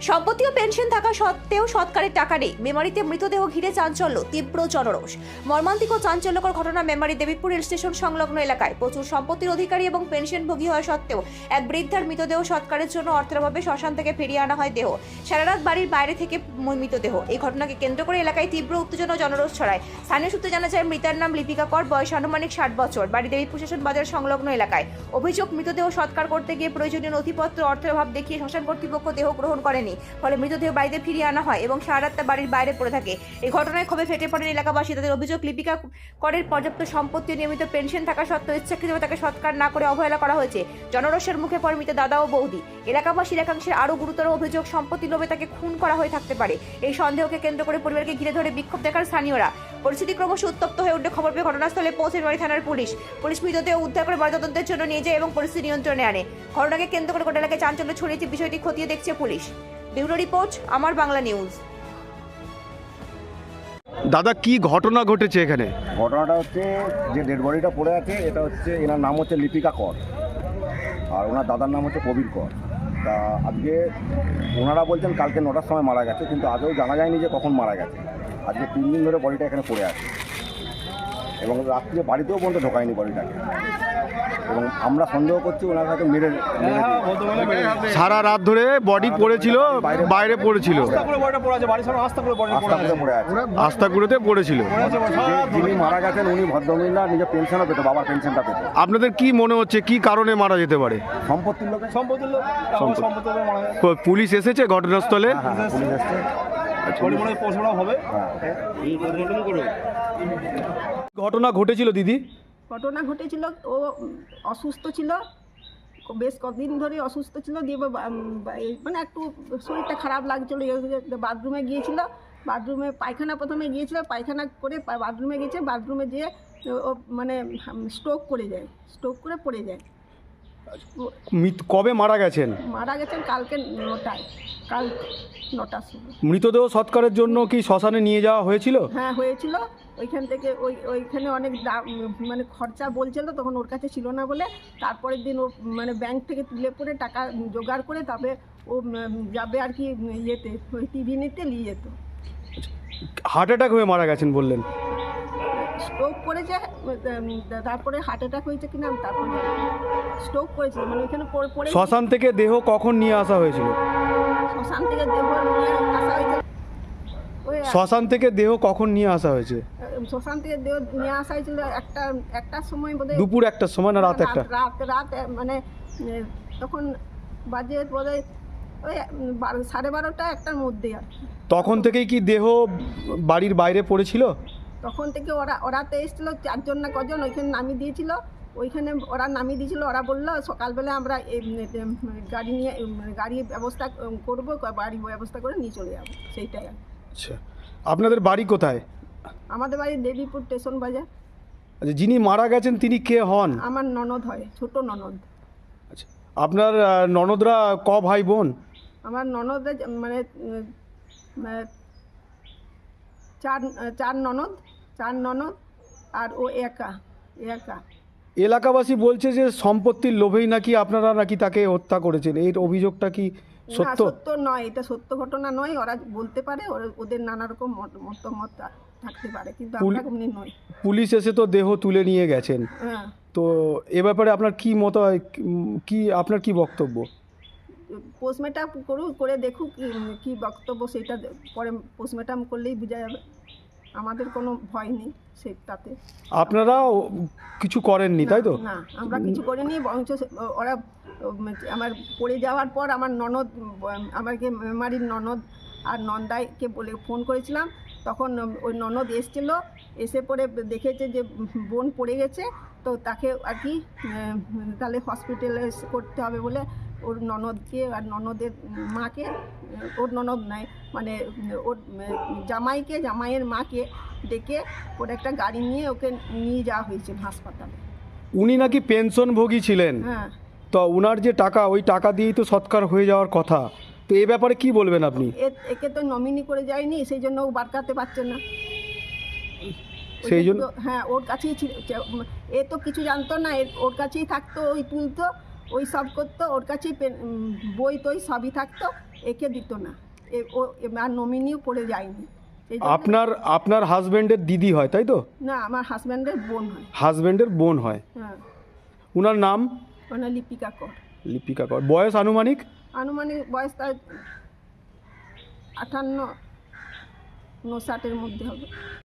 সম্পত্তি ও পেনশন থাকা সত্ত্বেও সৎকারের টাকা নেই। মেমারিতে মৃতদেহ ঘিরে চাঞ্চল্য, তীব্র জনরোষ। মর্মান্তিক ও চাঞ্চল্যকর ঘটনা মেমারি দেবীপুর রেল স্টেশন সংলগ্ন এলাকায়। প্রচুর সম্পত্তির অধিকারী এবং পেনশনভোগী হওয়া সত্ত্বেও এক বৃদ্ধার মৃতদেহ সৎকারের জন্য অর্থের অভাবে শ্মশান থেকে ফিরিয়ে আনা হয় দেহ। সারা রাত বাড়ির বাইরে থেকে মৃতদেহ। এই ঘটনাকে কেন্দ্র করে এলাকায় তীব্র উত্তেজনা ও জনরোষ ছড়ায়। স্থানীয় সূত্রে জানা যায়, মৃতার নাম লিপিকা কর, বয়স আনুমানিক 60 বছর, বাড়ি দেবীপুর স্টেশন বাজার সংলগ্ন এলাকায়। অভিযোগ, মৃতদেহ সৎকার করতে গিয়ে প্রয়োজনীয় নথিপত্র অর্থের অভাব দেখিয়ে শ্মশান কর্তৃপক্ষ দেহ গ্রহণ করেনি। ফলে মৃতদেহ বাড়িতে ফিরিয়ে আনা হয় এবং সারা রাত বাড়ির বাইরে পড়ে থাকে। এই ঘটনায় ক্ষোভে ফেটে পড়েন এলাকাবাসী। তাদের অভিযোগ, লিপিকা করের পর্যাপ্ত সম্পত্তি ও নিয়মিত পেনশন থাকা সত্ত্বেও ইচ্ছাকৃতভাবে তাকে সৎকার না করে অবহেলা করা হয়েছে। জনরোষের মুখে পড়ে মৃত দাদা ও বৌদি। এলাকাবাসীর একাংশের আরও গুরুতর অভিযোগ, সম্পত্তি লোভে তাকে খুন করা হয়ে থাকতে পারে। এই সন্দেহকে কেন্দ্র করে পরিবারকে ঘিরে ধরে বিক্ষোভ দেখার স্থানীয়রা। পরিস্থিতি ক্রমশ উত্তপ্ত হয়ে উঠলে খবর পেয়ে ঘটনাস্থলে পৌঁছে মেমারি থানার পুলিশ মৃতদেহ উদ্ধার করে ময়নাতদন্তের জন্য নিয়ে যায় এবং পরিস্থিতি নিয়ন্ত্রণে আনে। ঘটনাকে কেন্দ্র করে গোটা এলাকায় চাঞ্চল্য ছড়িয়েছে। বিষয়টি খতিয়ে দেখছে পুলিশ। ব্যুরো রিপোর্ট, আমার বাংলা নিউজ। দাদা, কি ঘটনা ঘটেছে এখানে? ঘটনাটা হচ্ছে, যে ডেড বডিটা পড়ে আছে এটা হচ্ছে, এনার নাম হচ্ছে লিপিকা কর আর ওনার দাদার নাম হচ্ছে কবির কর। তা আজকে ওনারা বলছেন কালকে 9টার সময় মারা গেছে, কিন্তু আজও জানা যায়নি যে কখন মারা গেছে। আজকে 3 দিন ধরে বডিটা এখানে পড়ে আছে এবং রাত্রে বাড়িতেও পর্যন্ত ঢোকায়নি বডিটাকে, এবং আমরা সন্দেহ করছি ওনার কাছে মেরে সারা রাত ধরে বডি পড়েছিল, বাইরে পড়েছিল, আস্তাকুড়েতে পড়েছিল। যিনি মারা গেছেন উনি ভদ্রমহিলা, নিজের পেনশনও পেত, বাবার পেনশনটা পেত। আপনাদের কি মনে হচ্ছে কি কারণে মারা যেতে পারে? সম্পত্তির লোক। পুলিশ এসেছে ঘটনাস্থলে? হ্যাঁ, পুলিশ এসছে। ঘটনা ঘটেছিল দিদি? ঘটনা ঘটেছিল, ও অসুস্থ ছিল, বেশ কদিন ধরে অসুস্থ ছিল। দিয়ে মানে একটু শরীরটা খারাপ লাগছিল, বাথরুমে গিয়েছিল। বাথরুমে পায়খানা প্রথমে গিয়েছিল, পায়খানা করে বাথরুমে গিয়েছে। বাথরুমে যেয়ে ও মানে স্ট্রোক করে যায়, স্ট্রোক করে পড়ে যায়। কবে মারা গেছেন? মারা গেছেন কালকে 9টায়, কাল 9টার সময়। মৃতদেহ সৎকারের জন্য কি শ্মশানে নিয়ে যাওয়া হয়েছিল? হ্যাঁ, হয়েছিল। ওইখান থেকে ওইখানে অনেক মানে খরচা বলছিল, তখন ওর কাছে ছিল না বলে তারপরের দিন ও মানে ব্যাংক থেকে তুলে পরে টাকা জোগাড় করে তবে ও যাবে আর কি ইয়েতে, ওই টিভি নিতে নিয়ে যেত। হার্ট অ্যাটাক হয়ে মারা গেছেন বললেন? স্ট্রোক করেছে, তারপরে হার্ট অ্যাটাক হয়েছে কিনা তারপরে স্ট্রোক করেছিল, মানে ওইখানে পড়ে। শ্মশান থেকে দেহ কখন নিয়ে আসা হয়েছিল? শ্মশান থেকে দেহ নিয়ে আসা হয়েছে। শ্মশান থেকে দেহ কখন নিয়ে আসা হয়েছে? শ্মশান থেকে দেহ নিয়ে আসা হয়েছিল একটার সময় বোধহয়। দুপুর 1টার সময় না রাত 1টা? রাত মানে তখন বাজে বোধহয় ওই 12:30 1টার মধ্যে আর কি। তখন থেকেই কি দেহ বাড়ির বাইরে পড়েছিল? তখন থেকে ওরাতে এসেছিলো 4 জন না কজন, ওইখানে নামিয়ে দিয়েছিল। ওইখানে ওরা নামিয়ে দিয়েছিল। ওরা বললো সকালবেলা আমরা গাড়ি নিয়ে গাড়ি ব্যবস্থা করবো, বাড়ি ব্যবস্থা করে নিয়ে চলে যাবো, সেইটাই। আচ্ছা, আপনাদের বাড়ি কোথায়? আমাদের বাড়ি দেবীপুর স্টেশন বাজার। আচ্ছা, যিনি মারা গেছেন তিনি কে হন? আমার ননদ হয়, ছোট ননদ। আচ্ছা, আপনার ননদরা ক ভাই বোন? আমার ননদের মানে 4 ননদ আর ও একা। এলাকাবাসী বলছে যে সম্পত্তির লোভেই নাকি আপনারা নাকি তাকে হত্যা করেছেন। এই অভিযোগটা কি সত্য? সত্য নয়, এটা সত্য ঘটনা নয়। ওরা বলতে পারে, ওদের নানা রকম মতামত থাকতে পারে, কিন্তু আমরা এমনি নয়। পুলিশ এসে তো দেহ তুলে নিয়ে গেছেন। হ্যাঁ, তো এ ব্যাপারে আপনার কি মত, কি আপনার কি বক্তব্য? পোস্টমর্টম করে দেখুক কি বক্তব্য, সেটা পরে পোস্টমর্টম করলেই বোঝা যাবে। আমাদের কোনো ভয় নেই সেটাতে। আপনারা কিছু করেননি তাই তো? না, আমরা কিছু করিনি। বরঞ্চ ওরা আমার পড়ে যাওয়ার পর আমার ননদ, আমাকে মেমারির ননদ আর নন্দাইকে বলে ফোন করেছিলাম। তখন ওই ননদ এসেছিল, এসে পরে দেখেছে যে বোন পড়ে গেছে, তো তাকে আর কি তাহলে হসপিটালে করতে হবে বলে ওর ননদকে আর ননদের মাকে, ওর ননদ নয় মানে ওর জামাইয়ের মাকে ডেকে ওর একটা গাড়ি নিয়ে ওকে নিয়ে যাওয়া হয়েছিল হাসপাতালে। উনি নাকি পেনশনভোগী ছিলেন। হ্যাঁ, তো ওনার যে টাকা, ওই টাকা দিয়েই তো সৎকার হয়ে যাওয়ার কথা। তো এই ব্যাপারে কি বলবেন আপনি? একে তো নমিনি করে যায়নি, সেই জন্য ও বাড়কাতে পারছে না। সেই জন্য হ্যাঁ, ওর কাছেই ছিল। এ তো কিছু জানতো না, ওর কাছেই থাকতো, ওই তুলতো, ওই সব করতো, ওর কাছেই বই টই সবই থাকতো। একে দিত না আর নমিনিও করে যায়নি। এই জন্য- আপনার হাজবেন্ডের দিদি হয় তাই তো? না, আমার হাজব্যান্ডের বোন হয়। হাজবেন্ডের বোন হয়। হ্যাঁ, উনার নাম? ওনার লিপিকা কর। লিপিকা কর। বয়স আনুমানিক? আনুমানিক বয়স তার 58-59 মধ্যে হবে।